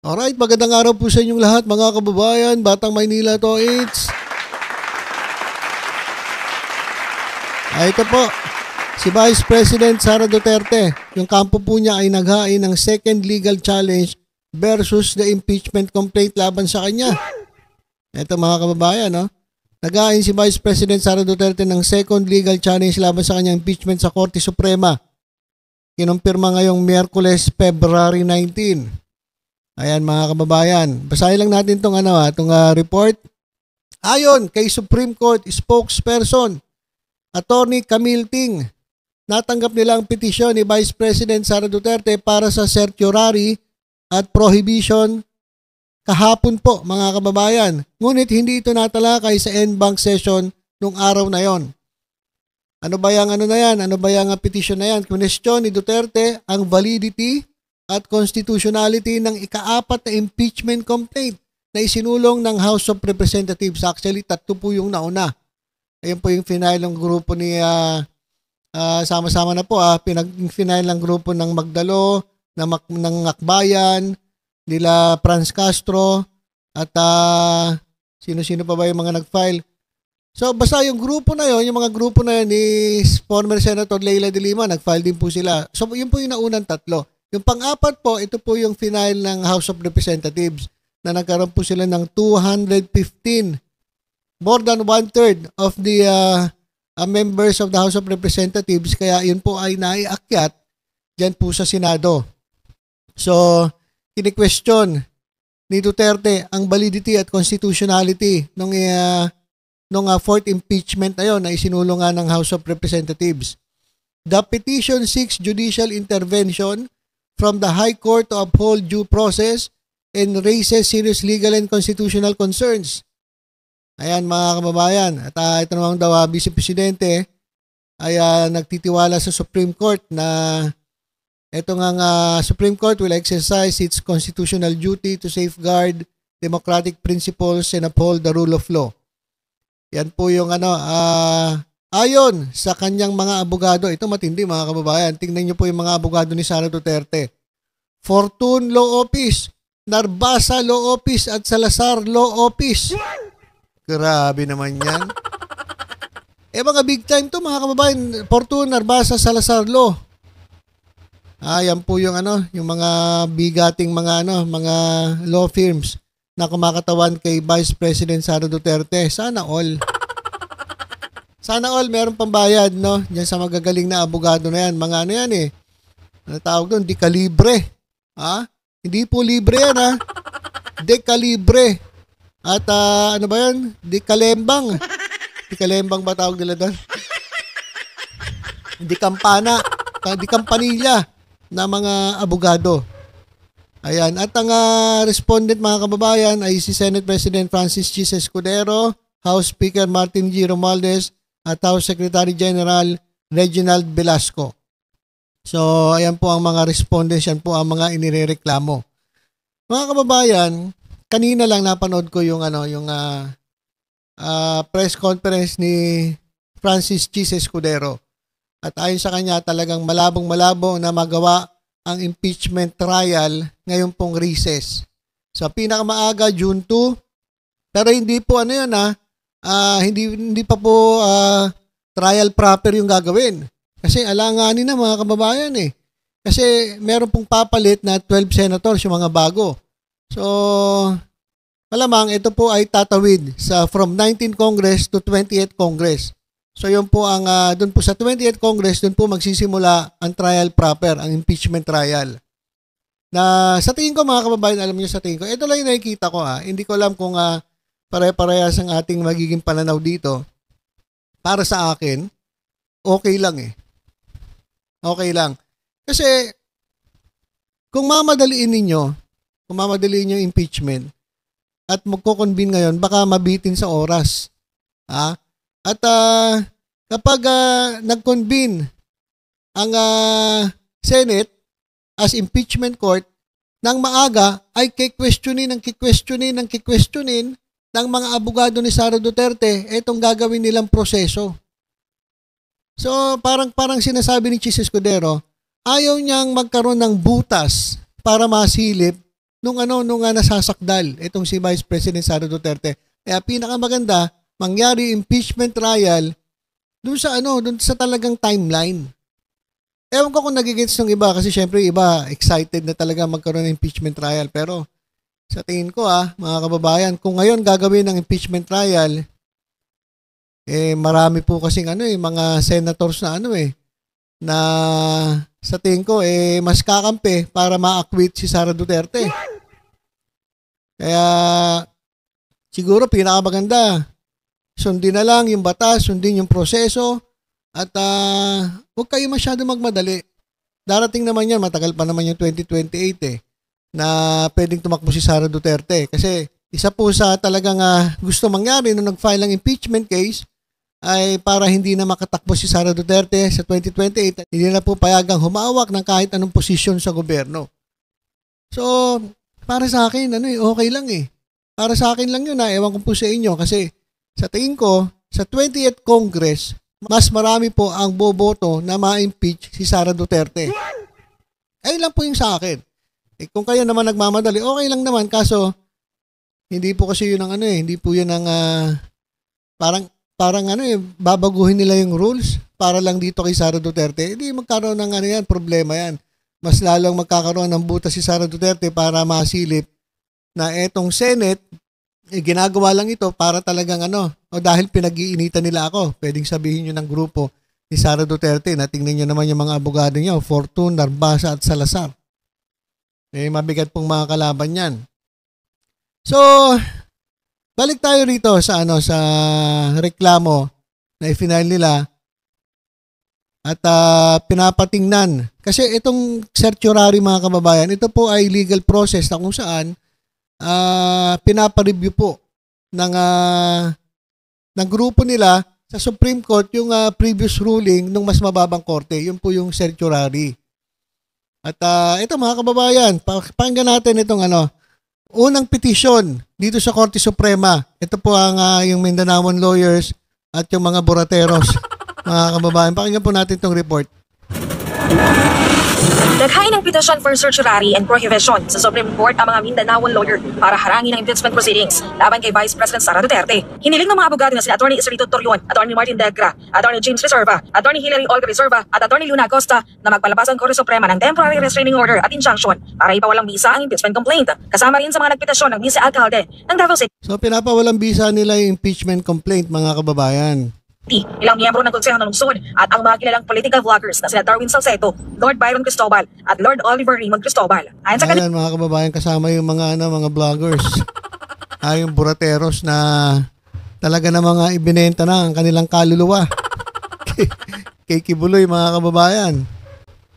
Alright, magandang araw po sa inyong lahat mga kababayan, Batang Maynila to, ito po, si Vice President Sara Duterte. Yung kampo po niya ay naghain ng second legal challenge versus the impeachment complaint laban sa kanya. Ito mga kababayan, no? Naghain si Vice President Sara Duterte ng second legal challenge laban sa kanyang impeachment sa Korte Suprema. Kinumpirma ngayong Miyerkules, February 19. Ayan mga kababayan, basahin lang natin itong report. Ayon kay Supreme Court spokesperson, Attorney Camille Ting, natanggap nila ang petisyon ni Vice President Sara Duterte para sa certiorari at prohibition kahapon po mga kababayan. Ngunit hindi ito natalakay sa en banc session nung araw na yon. Ano ba yung petisyon na yan? Question ni Duterte ang validity at constitutionality ng ika-4 na impeachment complaint na isinulong ng House of Representatives. Actually, 3 po yung nauna. Ayun po yung final ng grupo ni sama-sama na po final ng grupo ng Magdalo, ng Akbayan, nila Franz Castro, at sino-sino pa ba yung mga nag-file. So basta yung grupo na yon, yung mga grupo na yun ni former Senator Leila de Lima, nag-file din po sila. So yun po yung naunang 3. Yung pang-4 po, ito po yung final ng House of Representatives na nagkaroon po sila ng 215. More than 1/3 of the members of the House of Representatives, kaya yun po ay naiakyat dyan po sa Senado. So, kini-question ni Duterte ang validity at constitutionality nung 4th impeachment na yun na isinulong nga ng House of Representatives. The petition seeks judicial intervention from the High Court to uphold due process and raises serious legal and constitutional concerns. Ayan mga kababayan. At ito namang daw Vice Presidente ay nagtitiwala sa Supreme Court na ito nga Supreme Court will exercise its constitutional duty to safeguard democratic principles and uphold the rule of law. Yan po yung ayon sa kanyang mga abogado. Ito matindi mga kababayan. Tingnan niyo po yung mga abogado ni Sara Duterte. Fortune Law Office, Narbasa Law Office at Salazar Law Office. Grabe naman yan. Mga big time to mga kababayan. Fortune, Narbasa, Salazar Law. Yan po yung yung mga bigating mga law firms na kumakatawan kay Vice President Sara Duterte. Sana all. Sana all meron pambayad, no? Diyan sa magagaling na abogado na yan. Mga yan eh. Ano tawag doon? Dekalibre. Hindi po libre yan Dekalibre. At ano ba yan? Dekalembang. Dekalembang ba tawag nila doon? Dekampana. Dekampanilya na mga abogado. Ayan. At ang respondent mga kababayan ay si Senate President Francis Chis Escudero, House Speaker Martin G. Romualdez, at House Secretary General Reginald Velasco. So, ayan po ang mga respondents, yan po ang mga inirereklamo. Mga kababayan, kanina lang napanood ko yung press conference ni Francis Chis Escudero. At ayon sa kanya, talagang malabong-malabo na magawa ang impeachment trial ngayon pong recess. So, pinakamaaga, June 2, pero hindi po hindi pa po trial proper yung gagawin. Kasi alanganin na mga kababayan eh. Kasi meron pong papalit na 12 senators yung mga bago. So, malamang ito po ay tatawid from 19th Congress to 20th Congress. So, yun po ang, dun po sa 20th Congress, dun po magsisimula ang trial proper, ang impeachment trial. Na sa tingin ko mga kababayan, alam niyo sa tingin ko, ito lang yung nakikita ko Hindi ko alam kung pare-parehas ang ating magiging pananaw dito. Para sa akin, okay lang eh. Okay lang. Kasi, kung mamadaliin ninyo yung impeachment, at magko-convene ngayon, baka mabitin sa oras. At kapag nag-convene ang Senate as impeachment court, nang maaga ay kikwestyunin ng mga abogado ni Sara Duterte itong gagawin nilang proseso. So parang sinasabi ni Chis Escudero, ayaw niyang magkaroon ng butas para masilip nung nasasakdal itong si Vice President Sara Duterte. Kaya pinakamaganda, mangyari impeachment trial dun sa talagang timeline. Ewan ko kung nagigits ng iba kasi syempre iba excited na talaga magkaroon ng impeachment trial. Pero sa tingin ko mga kababayan, kung ngayon gagawin ng impeachment trial, marami po kasing mga senators na sa tingin ko mas kakampi para ma-acquit si Sara Duterte. Kaya siguro pinakamaganda, sundin na lang yung batas, sundin yung proseso, at huwag kayo masyado magmadali. Darating naman yan, matagal pa naman yung 2028 na pwedeng tumakbo si Sara Duterte. Kasi isa po sa talagang gusto mangyari nung nag-file ng impeachment case ay para hindi na makatakbo si Sara Duterte sa 2028 at hindi na po payagang humawak ng kahit anong posisyon sa gobyerno. So, para sa akin, okay lang Para sa akin lang yun ewan ko po sa inyo kasi sa tingin ko, sa 20th Congress, mas marami po ang boboto na ma-impeach si Sara Duterte. Ayun lang po yung sa akin. Kung kayo naman nagmamadali, okay lang naman. Kaso, hindi po kasi yun ang hindi po yun ang parang babaguhin nila yung rules para lang dito kay Sara Duterte. Hindi magkaroon ng problema yan. Mas lalong magkakaroon ng butas si Sara Duterte para masilip na etong Senate, ginagawa lang ito para talagang o dahil pinag-iinitan nila ako, pwedeng sabihin nyo ng grupo ni Sara Duterte na tingnan nyo naman yung mga abogado niya, Fortun, Narbasa at Salazar. Mabigat pong mga kalaban yan. So, balik tayo rito sa sa reklamo na i-final nila at pinapatingnan. Kasi itong certiorari mga kababayan, ito po ay legal process na kung saan pinapareview po ng grupo nila sa Supreme Court yung previous ruling ng mas mababang korte. Yun po yung certiorari. At ito mga kababayan, pakinggan natin itong unang petisyon dito sa Korte Suprema. Ito po ang yung Mindanaoan lawyers at yung mga burateros. Mga kababayan, pakinggan po natin itong report. Naghain ng petisyon for certiorari and prohibition sa Supreme Court ang mga Mindanaoan lawyer para harangin ang impeachment proceedings laban kay Vice President Sara Duterte. Hiniling ng mga abogado na sina Atty. Israelito Torion, Atty. Martin Degra, Atty. James Reserva, Atty. Hilary Olga Reserva at Atty. Luna Acosta na magpalabas ang Korte Suprema ng temporary restraining order at injunction para ipawalang bisa ang impeachment complaint. Kasama rin sa mga nagpetisyon ng vice-alcalde ng Davao City. So pinapawalang bisa nila yung impeachment complaint mga kababayan. Ilang miyembro ng Konseho ng Lungsod at ang mga kilalang political vloggers na sina Darwin Salcedo, Lord Byron Cristobal at Lord Oliver Raymond Cristobal. Ayon sa Ayan mga kababayan, kasama yung mga vloggers. Yung burateros na talaga na mga ibinenta na ang kanilang kaluluwa. Kay Kibuloy mga kababayan.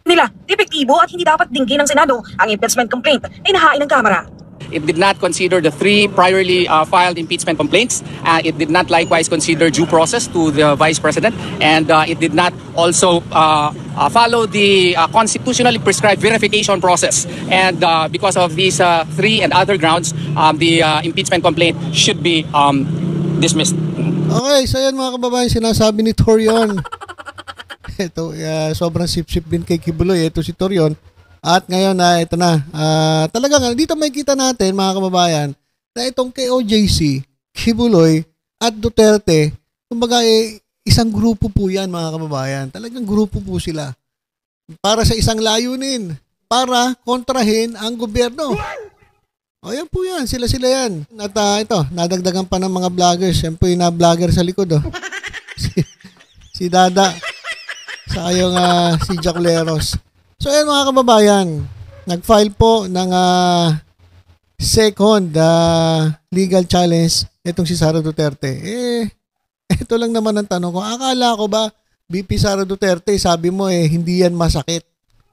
Nila, epektibo at hindi dapat dinggin ng Senado ang impeachment complaint na inahain ng Kamara. It did not consider the 3 priorly filed impeachment complaints. It did not likewise consider due process to the Vice President. And it did not also follow the constitutionally prescribed verification process. And because of these 3 and other grounds, the impeachment complaint should be dismissed. Okay, so yan mga kababayan, sinasabi ni Torion. Ito, sobrang sip-sip din kay Kibuloy. Ito si Torion. At ngayon ito na. Talagang dito makikita natin mga kababayan na itong KOJC, Kibuloy at Duterte, kumbaga isang grupo po yan mga kababayan. Talagang grupo po sila. Para sa isang layunin. Para kontrahin ang gobyerno. O yan po yan. Sila-sila yan. At ito, nadagdagan pa ng mga vloggers. Yan po yung na-vlogger sa likod. Si Dada. Sa yung si Jaculeros. So ayan mga kababayan, nag-file po ng second legal challenge itong si Sara Duterte. Ito lang naman ang tanong ko. Akala ko ba, BP Sara Duterte, sabi mo hindi yan masakit.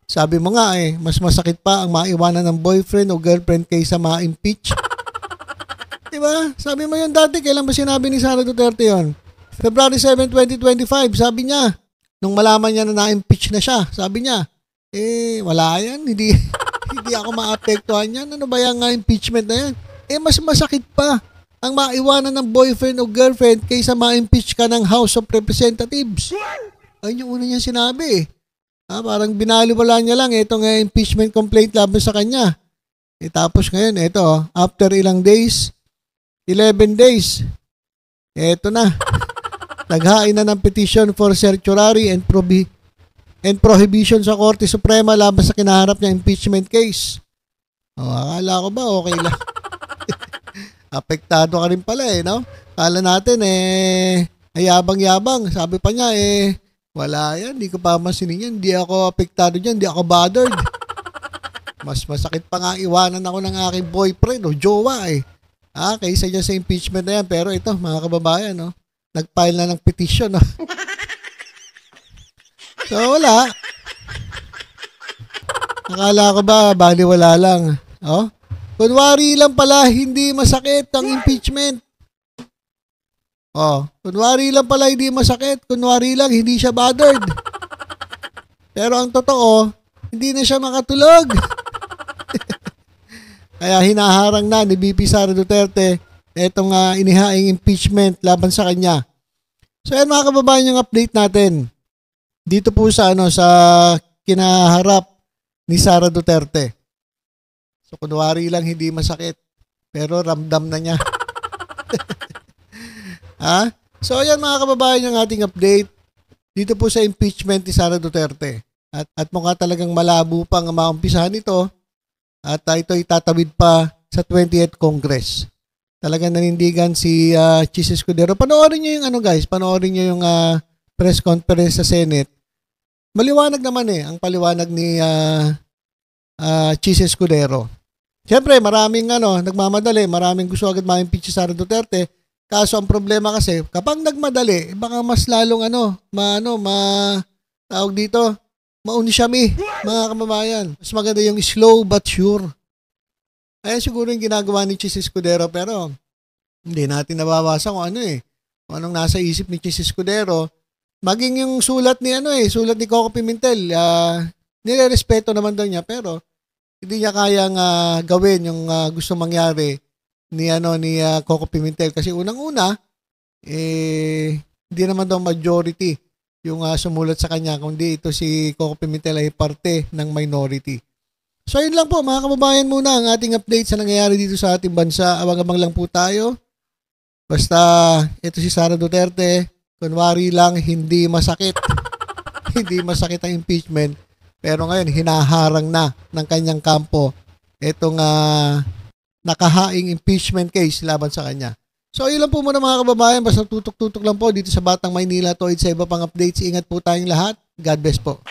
Sabi mo nga mas masakit pa ang maiwanan ng boyfriend o girlfriend kaysa ma-impeach. Diba? Sabi mo yun dati, kailan ba sinabi ni Sara Duterte yun? February 7, 2025, sabi niya, nung malaman niya na na-impeach na siya, sabi niya, wala yan. Hindi ako maapektuhan yan. Ano ba yung impeachment na yan? Mas masakit pa ang maiwanan ng boyfriend o girlfriend kaysa ma-impeach ka ng House of Representatives. Ayun yung una niya sinabi. Parang binaliwala niya lang itong impeachment complaint laban sa kanya. Tapos ngayon, ito, after ilang days, 11 days, ito na. Naghain na ng petition for certiorari and prohibition sa Korte Suprema laban sa kinaharap niya impeachment case. Akala ko ba okay lang? Apektado ka rin pala no? Kala natin ayabang-yabang. Sabi pa niya wala yan, hindi ko pa masinin yan. Hindi ako apektado dyan, hindi ako bothered. Mas masakit pa nga iwanan ako ng aking boyfriend o jowa kaysa dyan sa impeachment na yan. Pero ito, mga kababayan, nag-file na ng petition. So, wala. Akala ko ba, baliwala lang. Kunwari lang pala, hindi masakit ang impeachment. Kunwari lang pala, hindi masakit. Kunwari lang, hindi siya bothered. Pero ang totoo, hindi na siya makatulog. Kaya hinaharang na ni VP Sara Duterte itong inihaing impeachment laban sa kanya. So yan mga kababayan yung update natin. Dito po sa sa kinaharap ni Sara Duterte. So kunwari lang hindi masakit pero ramdam na niya. So ayan mga kababayan yung ating update dito po sa impeachment ni Sara Duterte. At mukha talagang malabo pang maumpisahan ito at ito itatawid pa sa 20th Congress. Talagang nanindigan si Chis Escudero. Panoorin niyo yung guys, panoorin niyo yung press conference sa Senate. Maliwanag naman ang paliwanag ni Chis Escudero. Siyempre, maraming nagmamadali, maraming gusto agad ma-impeach si Sara Duterte. Kaso ang problema kasi, kapag nagmadali, baka mas lalong tawag dito, maunisyami, mga kababayan. Mas maganda yung slow but sure. Ayan siguro yung ginagawa ni Chis Escudero pero hindi natin nababasa kung kung anong nasa isip ni Chis Escudero. Maging yung sulat ni sulat ni Coco Pimentel, nirerespeto naman daw niya pero hindi niya kayang gawin yung gusto mangyari ni Coco Pimentel kasi unang-una hindi naman daw majority yung sumulat sa kanya kundi ito si Coco Pimentel ay parte ng minority. So yun lang po mga kababayan muna ang ating update sa nangyayari dito sa ating bansa. Abang-abang lang po tayo. Basta ito si Sara Duterte, kunwari lang hindi masakit. Hindi masakit ang impeachment. Pero ngayon hinaharang na ng kanyang kampo itong nakahaing impeachment case laban sa kanya. So yun lang po muna mga kababayan. Basta tutok-tutok lang po dito sa Batang Maynila. Sa iba pang updates. Ingat po tayong lahat. God bless po.